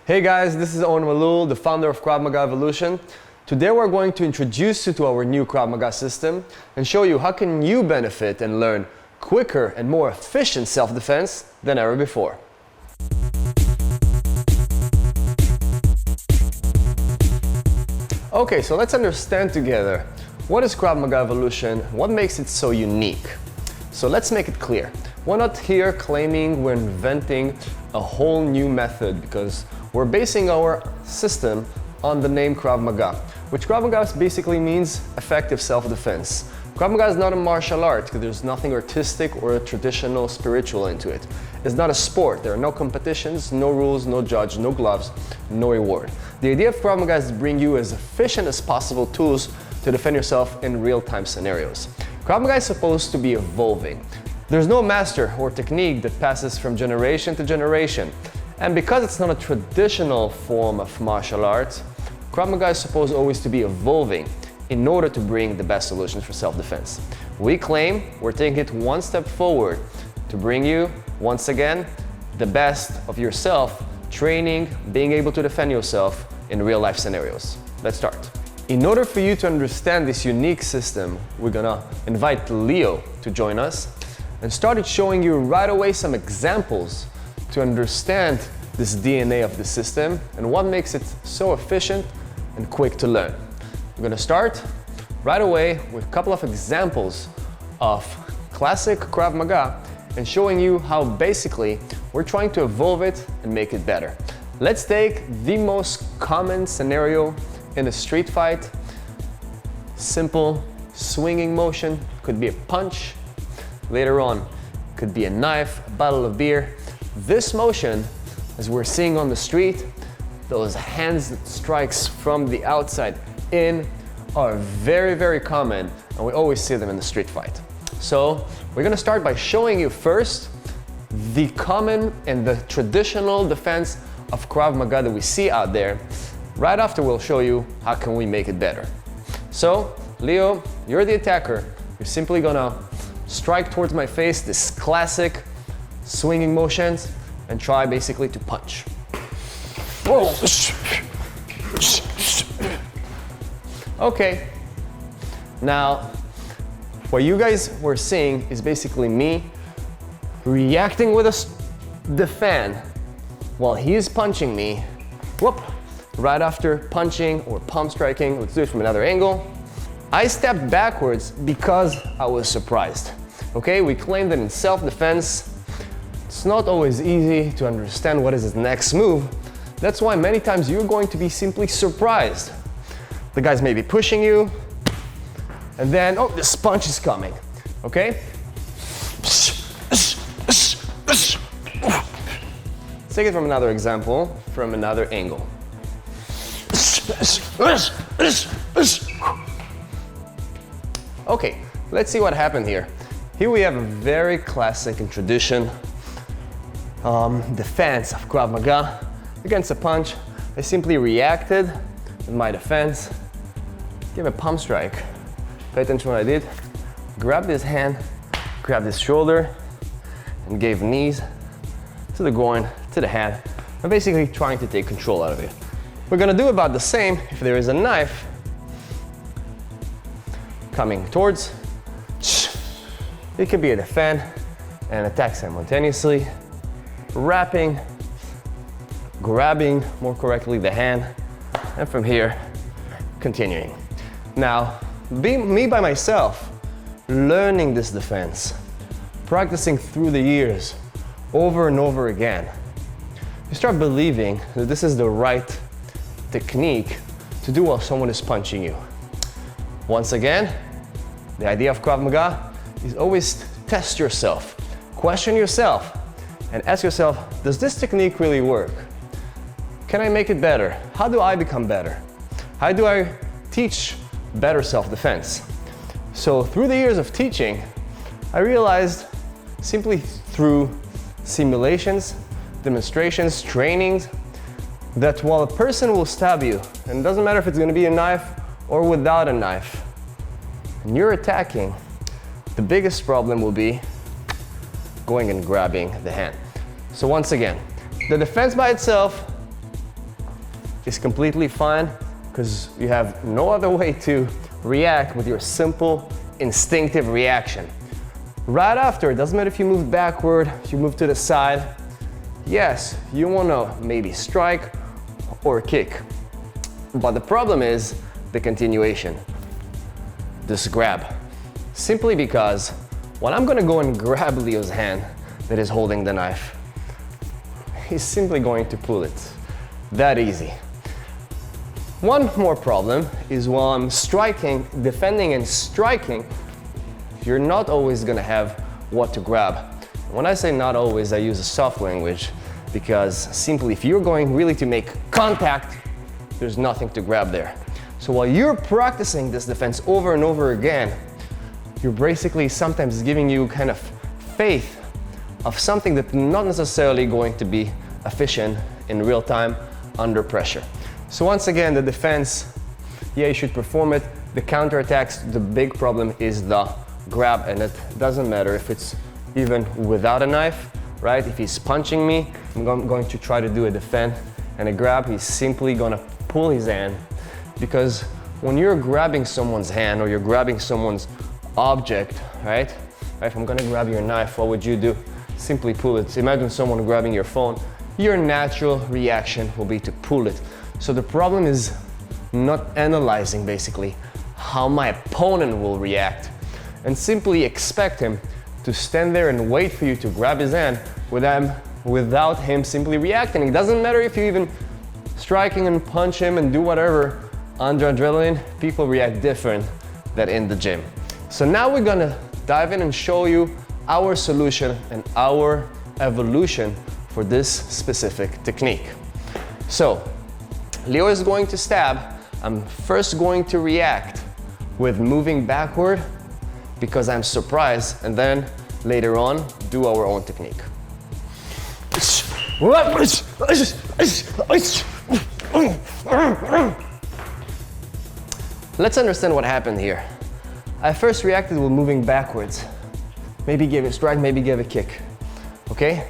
Hey guys, this is Owen Malul, the founder of Krav Maga Evolution. Today we're going to introduce you to our new Krav Maga system and show you how can you benefit and learn quicker and more efficient self-defense than ever before. Okay, so let's understand together what is Krav Maga Evolution, what makes it so unique. So let's make it clear. We're not here claiming we're inventing a whole new method because we're basing our system on the name Krav Maga, which Krav Maga basically means effective self-defense. Krav Maga is not a martial art because there's nothing artistic or traditional spiritual into it. It's not a sport. There are no competitions, no rules, no judge, no gloves, no reward. The idea of Krav Maga is to bring you as efficient as possible tools to defend yourself in real-time scenarios. Krav Maga is supposed to be evolving. There's no master or technique that passes from generation to generation. And because it's not a traditional form of martial arts, Krav Maga is supposed always to be evolving in order to bring the best solutions for self-defense. We claim we're taking it one step forward to bring you, once again, the best of yourself, training, being able to defend yourself in real-life scenarios. Let's start. In order for you to understand this unique system, we're gonna invite Leo to join us and started showing you right away some examples to understand this DNA of the system and what makes it so efficient and quick to learn. We're gonna start right away with a couple of examples of classic Krav Maga and showing you how basically we're trying to evolve it and make it better. Let's take the most common scenario in a street fight. Simple swinging motion, could be a punch. Later on, could be a knife, a bottle of beer. This motion, as we're seeing on the street, those hands that strikes from the outside in are very, very common, and we always see them in the street fight. So we're gonna start by showing you first the common and the traditional defense of Krav Maga that we see out there. Right after, we'll show you how can we make it better. So, Leo, you're the attacker. You're simply gonna strike towards my face, this classic swinging motions, and try basically to punch. Whoa. Okay. Now, what you guys were seeing is basically me reacting with the fan while he's punching me. Whoop. Right after punching or pump striking, let's do it from another angle. I stepped backwards because I was surprised. Okay, we claim that in self-defense, it's not always easy to understand what is his next move. That's why many times you're going to be simply surprised. The guy's maybe pushing you, and then, oh, this punch is coming, okay? Let's take it from another example, from another angle. Okay, let's see what happened here. Here we have a very classic and tradition defense of Krav Maga. Against a punch, I simply reacted in my defense, gave a pump strike. Pay attention to what I did. Grabbed his hand, grabbed his shoulder, and gave knees to the groin, to the hand. I'm basically trying to take control out of it. We're gonna do about the same if there is a knife coming towards. It could be a defend and attack simultaneously. Wrapping, grabbing more correctly the hand, and from here, continuing. Now, me by myself, learning this defense, practicing through the years, over and over again, you start believing that this is the right technique to do while someone is punching you. Once again, the idea of Krav Maga is always test yourself, question yourself, and ask yourself, does this technique really work? Can I make it better? How do I become better? How do I teach better self-defense? So through the years of teaching, I realized simply through simulations, demonstrations, trainings, that while a person will stab you, and it doesn't matter if it's gonna be a knife or without a knife, and you're attacking, the biggest problem will be going and grabbing the hand. So once again, the defense by itself is completely fine because you have no other way to react with your simple instinctive reaction. Right after, it doesn't matter if you move backward, if you move to the side, yes, you wanna maybe strike or kick. But the problem is the continuation, this grab. Simply because when I'm gonna go and grab Leo's hand that is holding the knife, he's simply going to pull it. That easy. One more problem is while I'm striking, defending and striking, you're not always gonna have what to grab. When I say not always, I use a soft language because simply if you're going really to make contact, there's nothing to grab there. So while you're practicing this defense over and over again, you're basically sometimes giving you kind of faith of something that's not necessarily going to be efficient in real time under pressure. So once again, the defense, yeah, you should perform it. The counterattacks, the big problem is the grab, and it doesn't matter if it's even without a knife, right? If he's punching me, I'm going to try to do a defend and a grab. He's simply gonna pull his hand, because when you're grabbing someone's hand or you're grabbing someone's object, right? If I'm gonna grab your knife, what would you do? Simply pull it. Imagine someone grabbing your phone. Your natural reaction will be to pull it. So the problem is not analyzing basically how my opponent will react and simply expect him to stand there and wait for you to grab his hand without him simply reacting. It doesn't matter if you even striking and punch him and do whatever. Under adrenaline, people react different than in the gym. So now we're gonna dive in and show you our solution and our evolution for this specific technique. So, Leo is going to stab. I'm first going to react with moving backward because I'm surprised, and then later on, do our own technique. Let's understand what happened here. I first reacted with moving backwards. Maybe gave a strike, maybe gave a kick. Okay?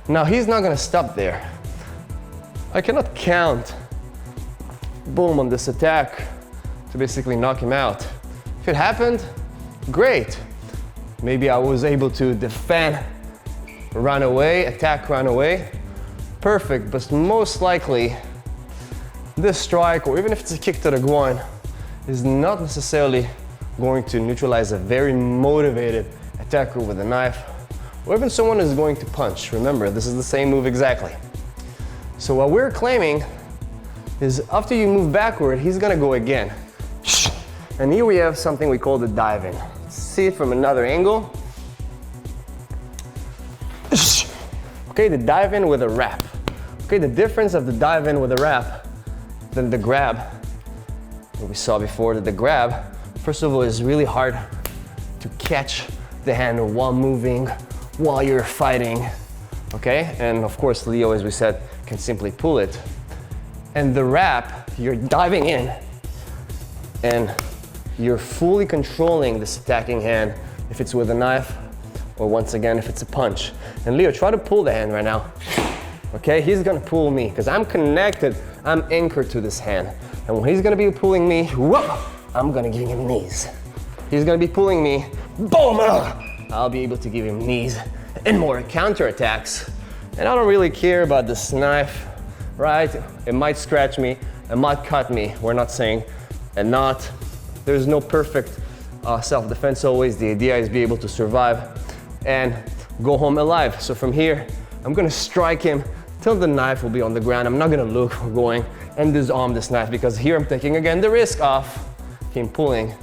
Now he's not gonna stop there. I cannot count, boom, on this attack to basically knock him out. If it happened, great. Maybe I was able to defend, run away, attack, run away. Perfect, but most likely this strike, or even if it's a kick to the groin, is not necessarily going to neutralize a very motivated attacker with a knife, or even someone who's going to punch. Remember, this is the same move exactly. So what we're claiming is after you move backward, he's gonna go again. And here we have something we call the dive in. See it from another angle. Okay, the dive in with a wrap. Okay, the difference of the dive in with a wrap than the grab, what we saw before, that the grab, first of all, is really hard to catch the hand while moving, while you're fighting, okay? And of course, Leo, as we said, can simply pull it. And the wrap, you're diving in and you're fully controlling this attacking hand, if it's with a knife or once again, if it's a punch. And Leo, try to pull the hand right now. Okay, he's gonna pull me because I'm connected, I'm anchored to this hand. And when he's gonna be pulling me, whoa, I'm gonna give him knees. He's gonna be pulling me, boom, I'll be able to give him knees and more counterattacks. And I don't really care about this knife, right? It might scratch me, it might cut me. We're not saying and not. There's no perfect self-defense always. The idea is be able to survive and go home alive. So from here, I'm gonna strike him till the knife will be on the ground. I'm not gonna look or going and disarm this knife, because here I'm taking again the risk of him pulling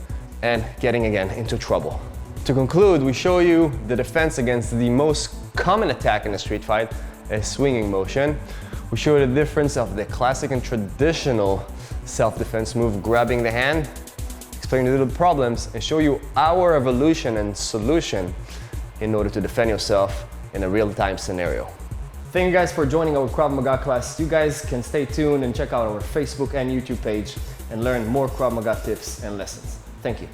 and getting again into trouble. To conclude, we show you the defense against the most common attack in a street fight, a swinging motion. We show you the difference of the classic and traditional self-defense move, grabbing the hand, explain the little problems, and show you our evolution and solution in order to defend yourself in a real-time scenario. Thank you guys for joining our Krav Maga class. You guys can stay tuned and check out our Facebook and YouTube page and learn more Krav Maga tips and lessons. Thank you.